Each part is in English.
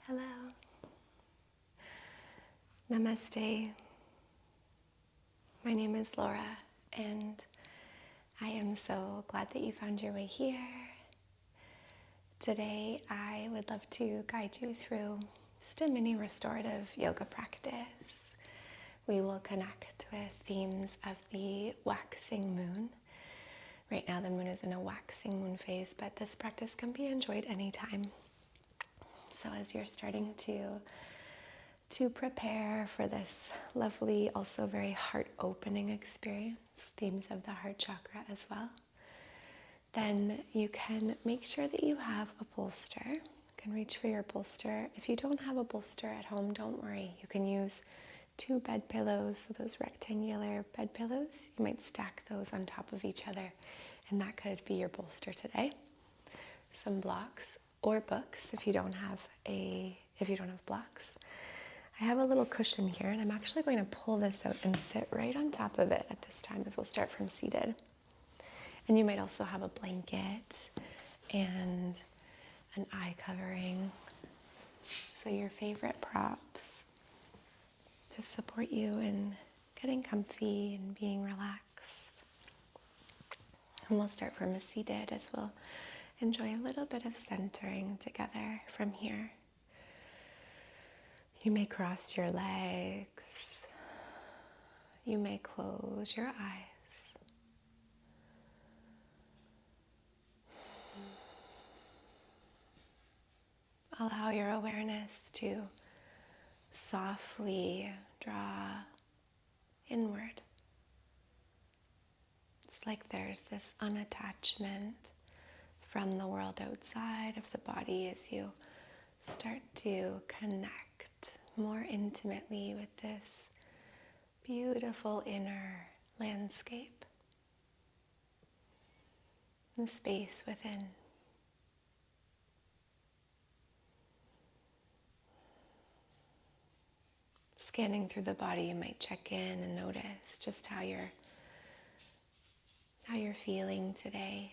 Hello. Namaste. My name is Laura, and I am so glad that you found your way here. Today, I would love to guide you through just a mini restorative yoga practice. We will connect with themes of the waxing moon. Right now, the moon is in a waxing moon phase, but this practice can be enjoyed anytime. So as you're starting to prepare for this lovely, also very heart-opening experience, themes of the heart chakra as well, then you can make sure that you have a bolster. You can reach for your bolster. If you don't have a bolster at home, don't worry. You can use 2 bed pillows, so those rectangular bed pillows. You might stack those on top of each other, and that could be your bolster today. Some blocks or books if you don't have blocks. I have a little cushion here, and I'm actually going to pull this out and sit right on top of it at this time, as we'll start from seated. And you might also have a blanket and an eye covering. So your favorite props to support you in getting comfy and being relaxed. And we'll start from a seated, as we'll enjoy a little bit of centering together from here. You may cross your legs. You may close your eyes. Allow your awareness to softly draw inward. It's like there's this unattachment from the world outside of the body as you start to connect more intimately with this beautiful inner landscape, the space within. Scanning through the body, you might check in and notice just how you're feeling today,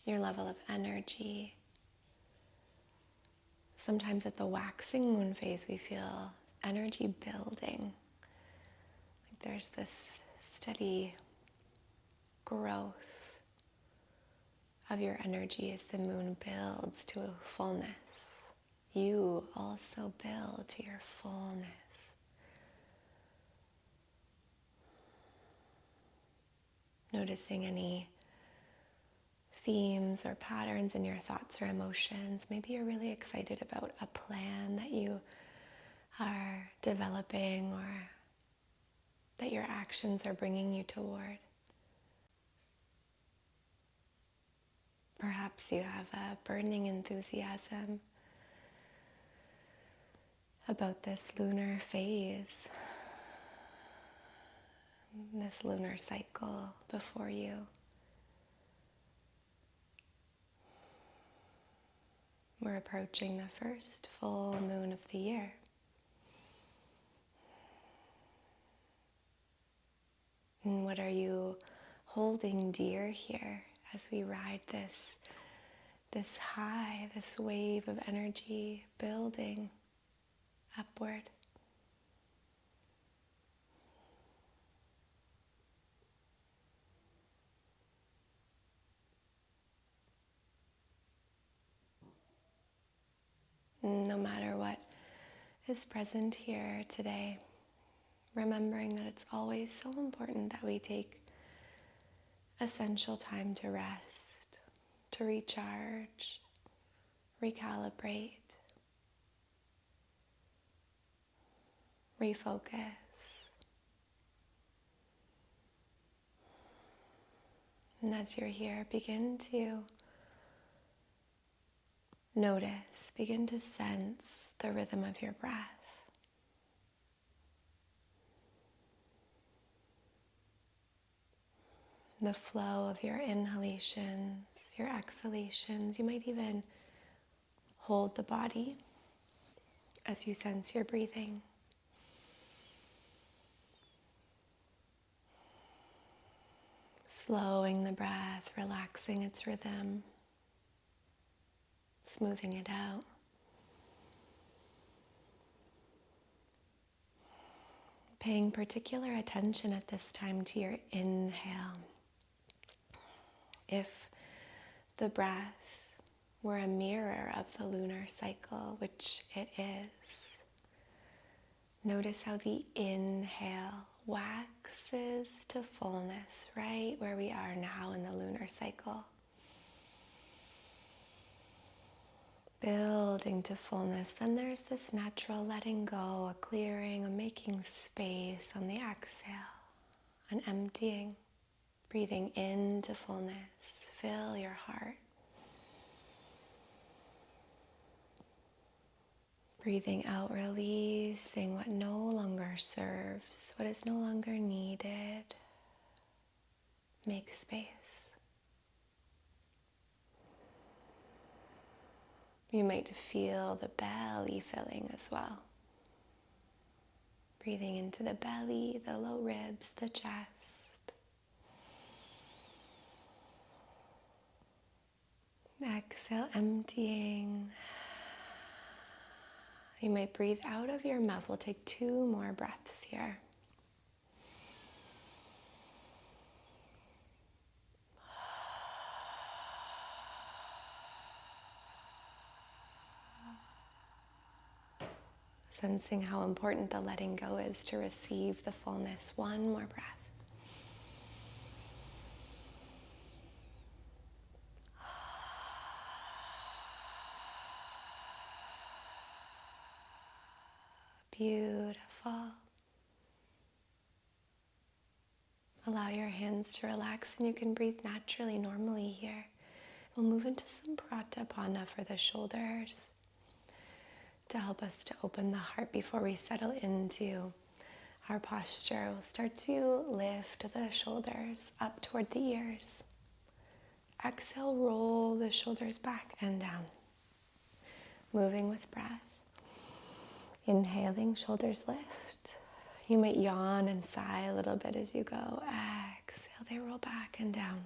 your level of energy. Sometimes at the waxing moon phase, we feel energy building. Like there's this steady growth of your energy as the moon builds to a fullness. You also build to your fullness. Noticing any themes or patterns in your thoughts or emotions. Maybe you're really excited about a plan that you are developing or that your actions are bringing you toward. Perhaps you have a burning enthusiasm about this lunar phase, this lunar cycle before you. We're approaching the first full moon of the year. And what are you holding dear here as we ride this high, this wave of energy building upward? No matter what is present here today, remembering that it's always so important that we take essential time to rest, to recharge, recalibrate, refocus. And as you're here, begin to notice, begin to sense the rhythm of your breath. The flow of your inhalations, your exhalations. You might even hold the body as you sense your breathing. Slowing the breath, relaxing its rhythm, smoothing it out. Paying particular attention at this time to your inhale. If the breath were a mirror of the lunar cycle, which it is, notice how the inhale waxes to fullness right where we are now in the lunar cycle. Building to fullness. Then there's this natural letting go, a clearing, a making space on the exhale, an emptying, breathing into fullness. Fill your heart. Breathing out, releasing what no longer serves, what is no longer needed. Make space. You might feel the belly filling as well. Breathing into the belly, the low ribs, the chest. Exhale, emptying. You might breathe out of your mouth. We'll take 2 more breaths here. Sensing how important the letting go is to receive the fullness. 1 more breath. Beautiful. Allow your hands to relax and you can breathe naturally, normally here. We'll move into some Pratapana for the shoulders to help us to open the heart before we settle into our posture. We'll start to lift the shoulders up toward the ears. Exhale, roll the shoulders back and down. Moving with breath. Inhaling, shoulders lift. You might yawn and sigh a little bit as you go. Exhale, they roll back and down.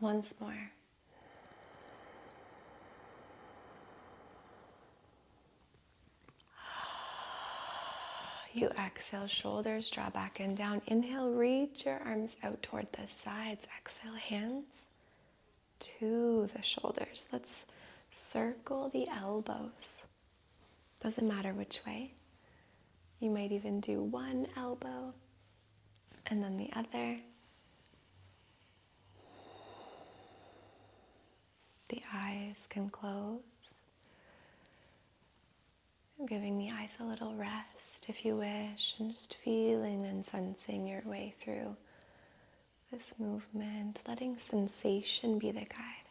Once more. You exhale, shoulders draw back and down. Inhale, reach your arms out toward the sides. Exhale, hands to the shoulders. Let's circle the elbows. Doesn't matter which way. You might even do one elbow and then the other. The eyes can close. Giving the eyes a little rest if you wish, and just feeling and sensing your way through this movement, letting sensation be the guide.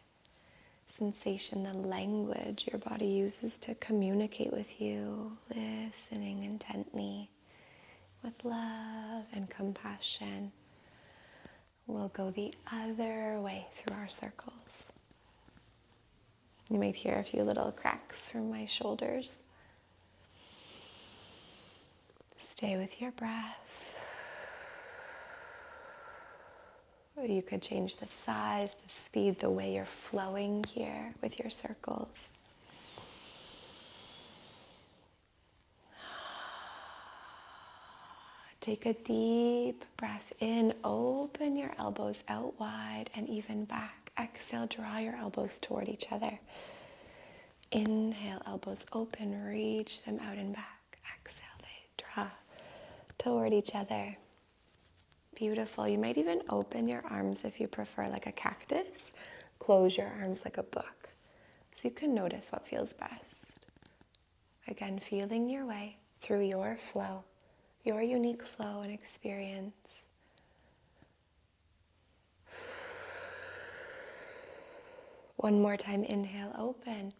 Sensation, the language your body uses to communicate with you, listening intently with love and compassion. We'll go the other way through our circles. You might hear a few little cracks from my shoulders. Stay with your breath. Or you could change the size, the speed, the way you're flowing here with your circles. Take a deep breath in. Open your elbows out wide and even back. Exhale, draw your elbows toward each other. Inhale, elbows open, reach them out and back. Exhale, they draw toward each other. Beautiful. You might even open your arms if you prefer, like a cactus. Close your arms like a book. So you can notice what feels best. Again, feeling your way through your flow, your unique flow and experience. One more time, inhale, open.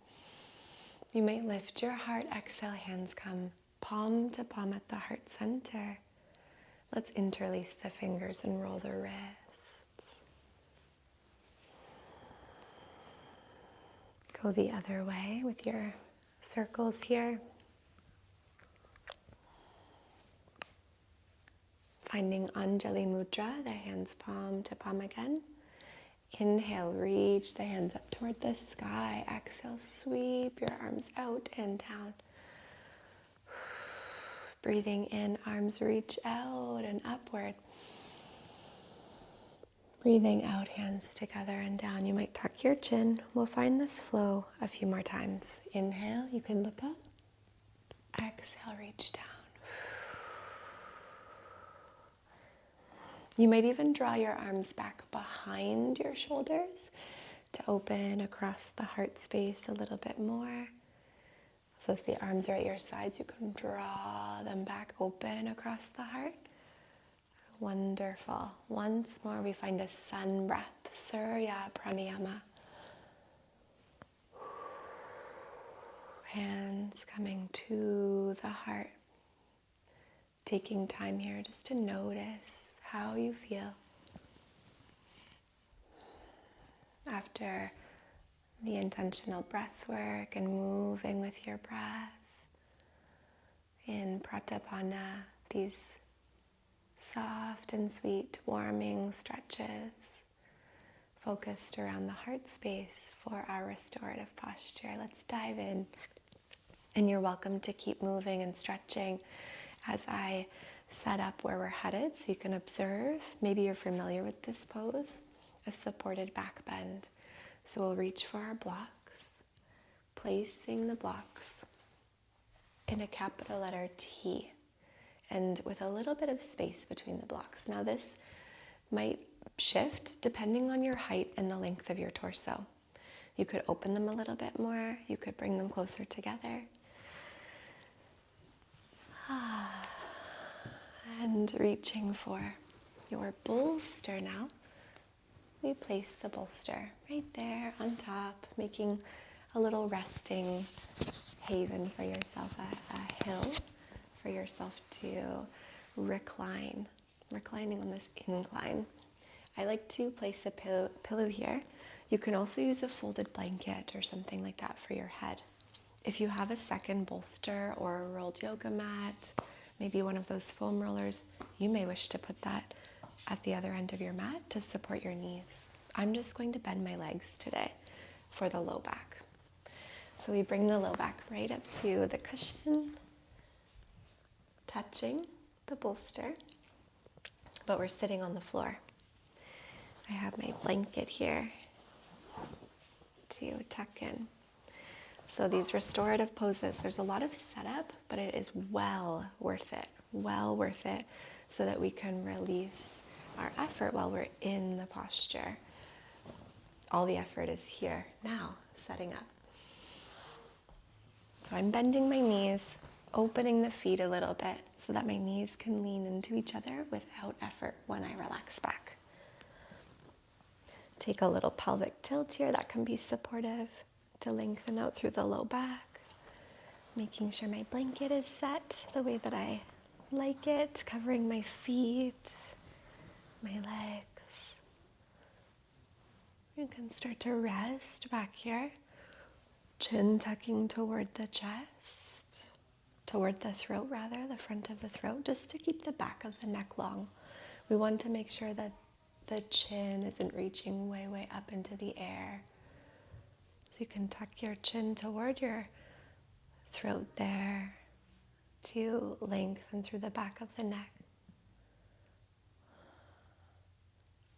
You might lift your heart, exhale, hands come palm to palm at the heart center. Let's interlace the fingers and roll the wrists. Go the other way with your circles here. Finding Anjali Mudra, the hands palm to palm again. Inhale, reach the hands up toward the sky. Exhale, sweep your arms out and down. Breathing in, arms reach out and upward. Breathing out, hands together and down. You might tuck your chin. We'll find this flow a few more times. Inhale, you can look up. Exhale, reach down. You might even draw your arms back behind your shoulders to open across the heart space a little bit more. So as the arms are at your sides, you can draw them back open across the heart. Wonderful. Once more, we find a sun breath, Surya Pranayama. Hands coming to the heart. Taking time here just to notice how you feel after the intentional breath work and moving with your breath in Pratapana, these soft and sweet warming stretches focused around the heart space for our restorative posture. Let's dive in, and you're welcome to keep moving and stretching as I set up where we're headed so you can observe. Maybe you're familiar with this pose, a supported back bend. So we'll reach for our blocks, placing the blocks in a capital letter T and with a little bit of space between the blocks. Now this might shift depending on your height and the length of your torso. You could open them a little bit more. You could bring them closer together. And reaching for your bolster now. We place the bolster right there on top, making a little resting haven for yourself, a hill for yourself to reclining on this incline. I like to place a pillow here. You can also use a folded blanket or something like that for your head. If you have a second bolster or a rolled yoga mat, maybe one of those foam rollers, you may wish to put that at the other end of your mat to support your knees. I'm just going to bend my legs today for the low back. So we bring the low back right up to the cushion, touching the bolster, but we're sitting on the floor. I have my blanket here to tuck in. So these restorative poses, there's a lot of setup, but it is well worth it so that we can release our effort while we're in the posture. All the effort is here now, setting up. So I'm bending my knees, opening the feet a little bit so that my knees can lean into each other without effort when I relax back. Take a little pelvic tilt here, that can be supportive to lengthen out through the low back. Making sure my blanket is set the way that I like it, covering my feet, my legs. You can start to rest back here. Chin tucking toward the chest, toward the throat rather, the front of the throat, just to keep the back of the neck long. We want to make sure that the chin isn't reaching way up into the air. So you can tuck your chin toward your throat there to lengthen through the back of the neck.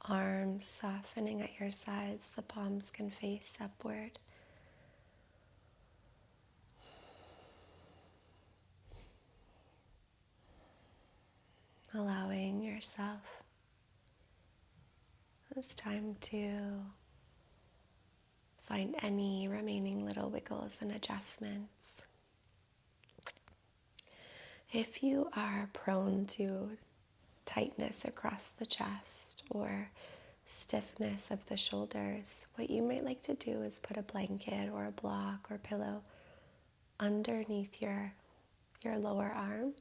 Arms softening at your sides, the palms can face upward. Allowing yourself this time to find any remaining little wiggles and adjustments. If you are prone to tightness across the chest or stiffness of the shoulders, what you might like to do is put a blanket or a block or pillow underneath your lower arm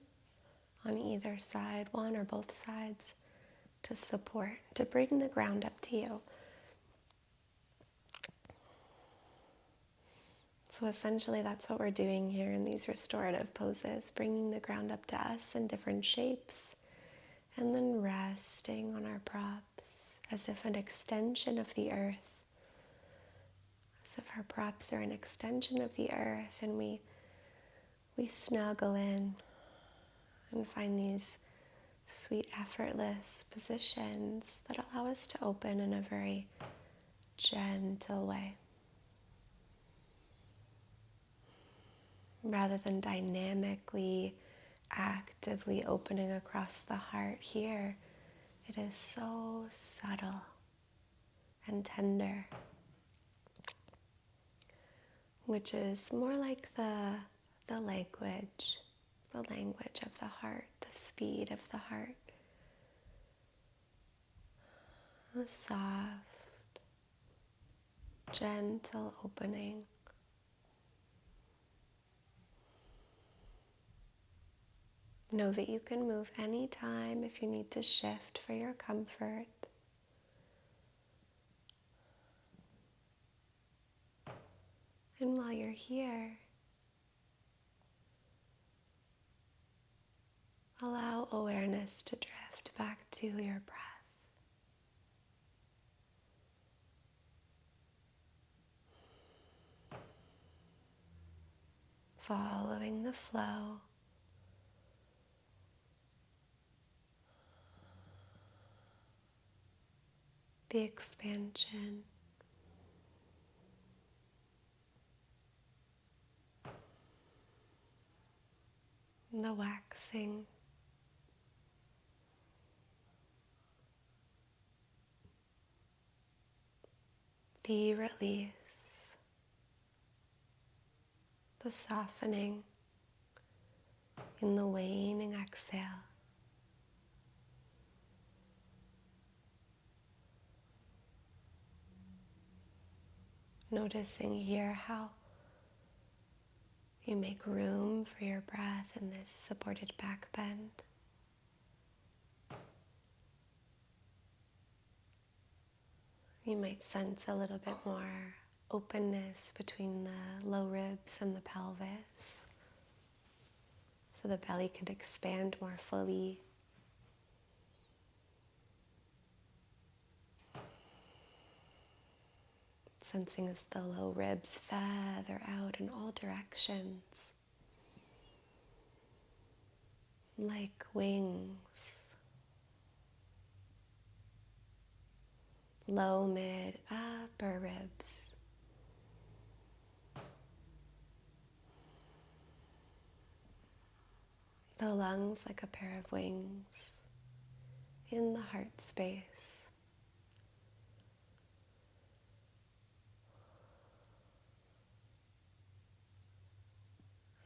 on either side, one or both sides, to support, to bring the ground up to you. So essentially that's what we're doing here in these restorative poses, bringing the ground up to us in different shapes and then resting on our props as if an extension of the earth, as if our props are an extension of the earth, and we snuggle in and find these sweet, effortless positions that allow us to open in a very gentle way. Rather than dynamically, actively opening across the heart here, it is so subtle and tender, which is more like the language of the heart, the speed of the heart. A soft, gentle opening. Know that you can move anytime if you need to shift for your comfort. And while you're here, allow awareness to drift back to your breath. Following the flow. The expansion. The waxing. The release. The softening in the waning exhale. Noticing here how you make room for your breath in this supported back bend. You might sense a little bit more openness between the low ribs and the pelvis, so the belly can expand more fully. Sensing as the low ribs feather out in all directions, like wings. Low, mid, upper ribs. The lungs like a pair of wings in the heart space.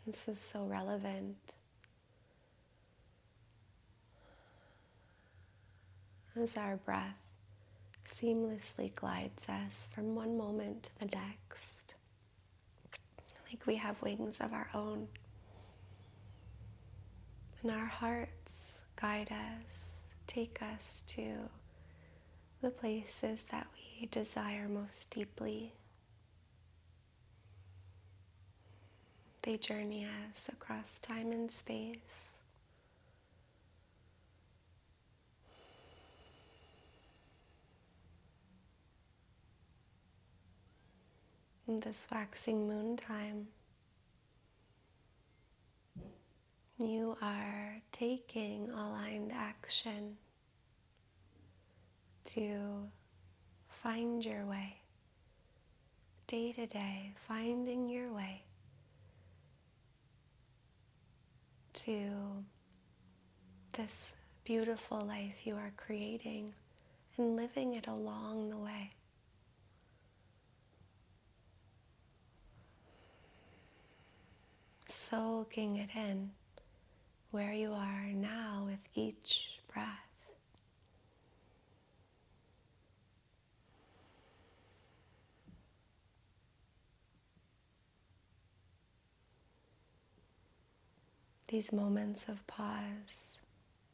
This is so relevant as our breath seamlessly glides us from one moment to the next, like we have wings of our own. And our hearts guide us, take us to the places that we desire most deeply. They journey us across time and space. In this waxing moon time, you are taking aligned action to find your way, day to day, finding your way to this beautiful life you are creating and living it along the way. Soaking it in where you are now with each breath. These moments of pause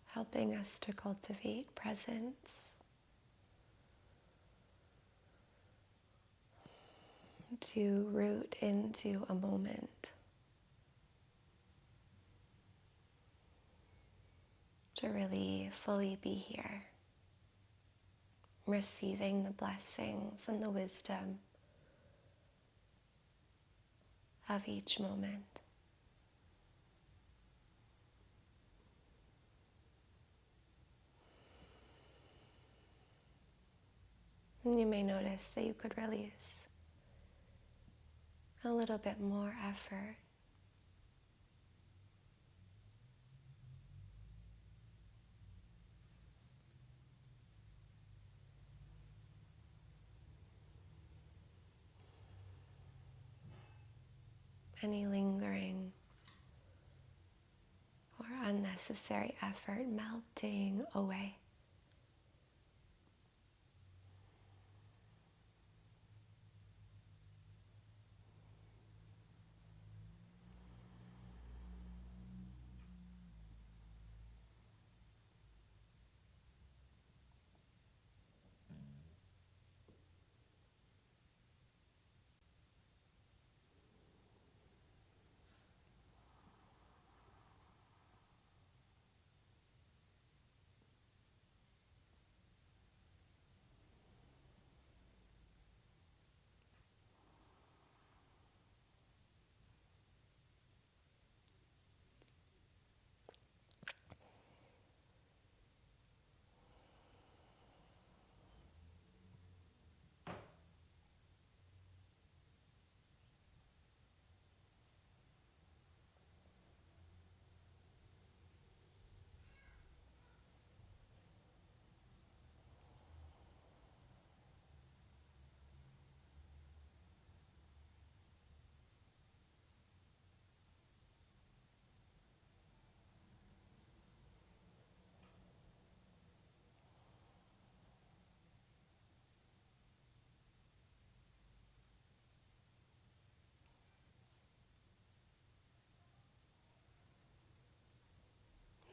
helping us to cultivate presence. to root into a moment, to really fully be here, receiving the blessings and the wisdom of each moment. And you may notice that you could release a little bit more effort. Any lingering or unnecessary effort melting away.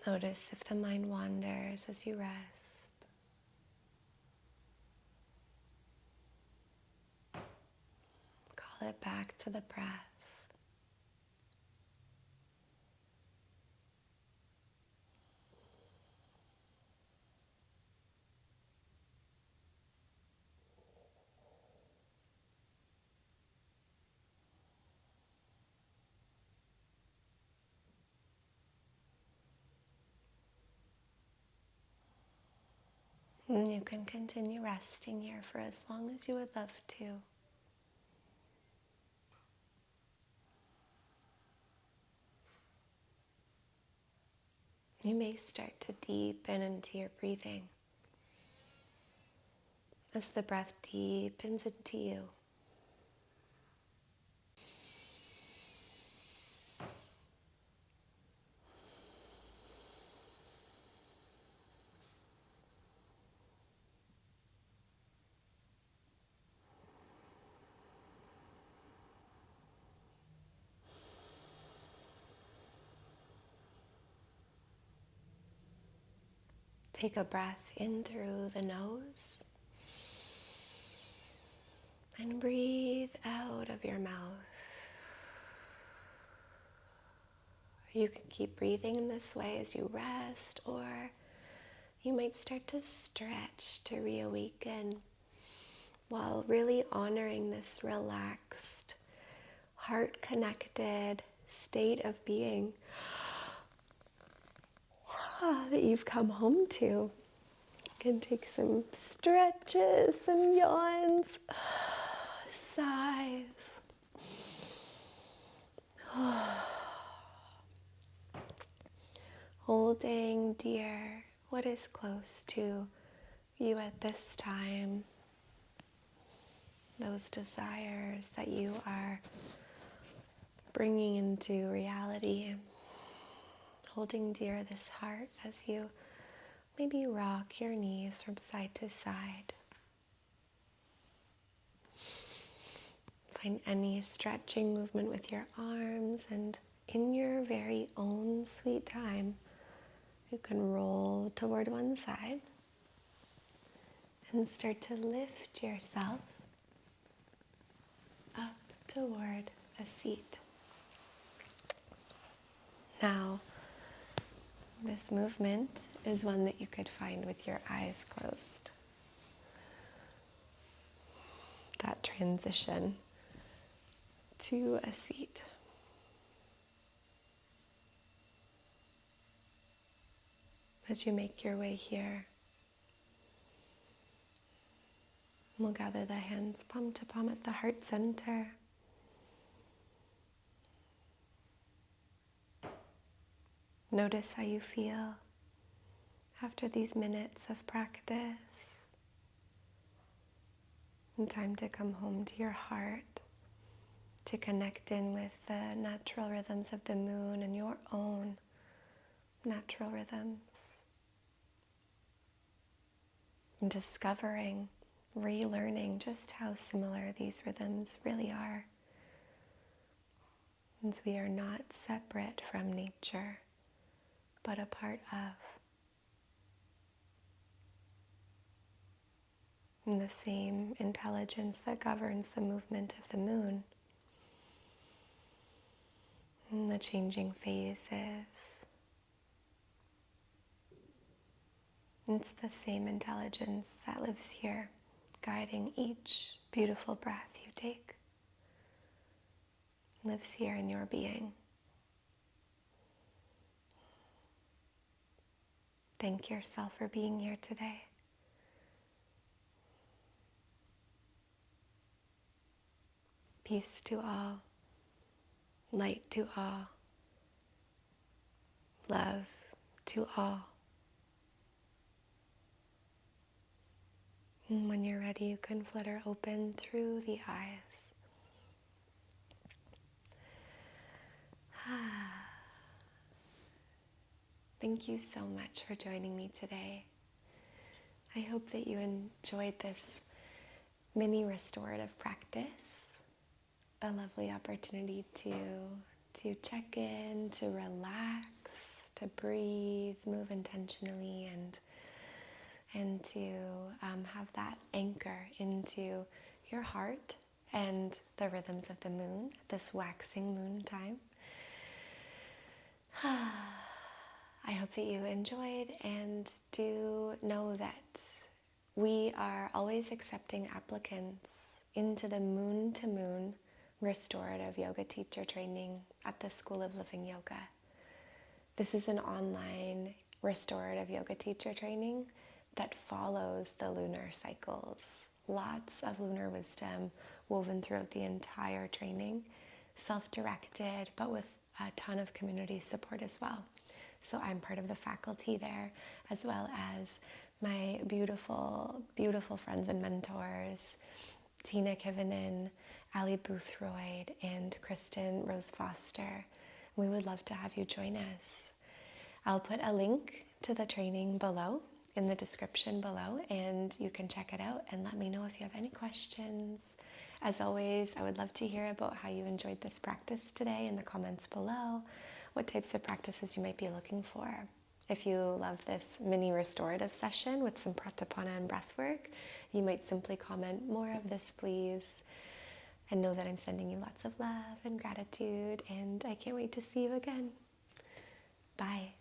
Notice if the mind wanders as you rest. Call it back to the breath. And you can continue resting here for as long as you would love to. You may start to deepen into your breathing as the breath deepens into you. Take a breath in through the nose and breathe out of your mouth. You can keep breathing in this way as you rest, or you might start to stretch to reawaken while really honoring this relaxed, heart-connected state of being that you've come home to. You can take some stretches, some yawns, sighs. Holding dear what is close to you at this time. Those desires that you are bringing into reality. Holding dear this heart as you maybe rock your knees from side to side. Find any stretching movement with your arms, and in your very own sweet time, you can roll toward one side and start to lift yourself up toward a seat. Now, this movement is one that you could find with your eyes closed. That transition to a seat. As you make your way here, we'll gather the hands palm to palm at the heart center. Notice how you feel after these minutes of practice. And time to come home to your heart, to connect in with the natural rhythms of the moon and your own natural rhythms. And discovering, relearning just how similar these rhythms really are. Since we are not separate from nature, but a part of. And the same intelligence that governs the movement of the moon and the changing phases. It's the same intelligence that lives here, guiding each beautiful breath you take. Lives here in your being. Thank yourself for being here today. Peace to all, light to all, love to all. And when you're ready, you can flutter open through the eyes. Thank you so much for joining me today. I hope that you enjoyed this mini restorative practice. A lovely opportunity to check in, to relax, to breathe, move intentionally, and to have that anchor into your heart and the rhythms of the moon, this waxing moon time. I hope that you enjoyed, and do know that we are always accepting applicants into the Moon to Moon Restorative Yoga Teacher Training at the School of Living Yoga. This is an online restorative yoga teacher training that follows the lunar cycles. Lots of lunar wisdom woven throughout the entire training, self-directed, but with a ton of community support as well. So I'm part of the faculty there, as well as my beautiful, beautiful friends and mentors, Tina Kivinen, Ali Boothroyd, and Kristen Rose Foster. We would love to have you join us. I'll put a link to the training below, in the description below, and you can check it out and let me know if you have any questions. As always, I would love to hear about how you enjoyed this practice today in the comments below, what types of practices you might be looking for. If you love this mini restorative session with some Pratapana and Breathwork, you might simply comment, "More of this, please." And know that I'm sending you lots of love and gratitude, and I can't wait to see you again. Bye.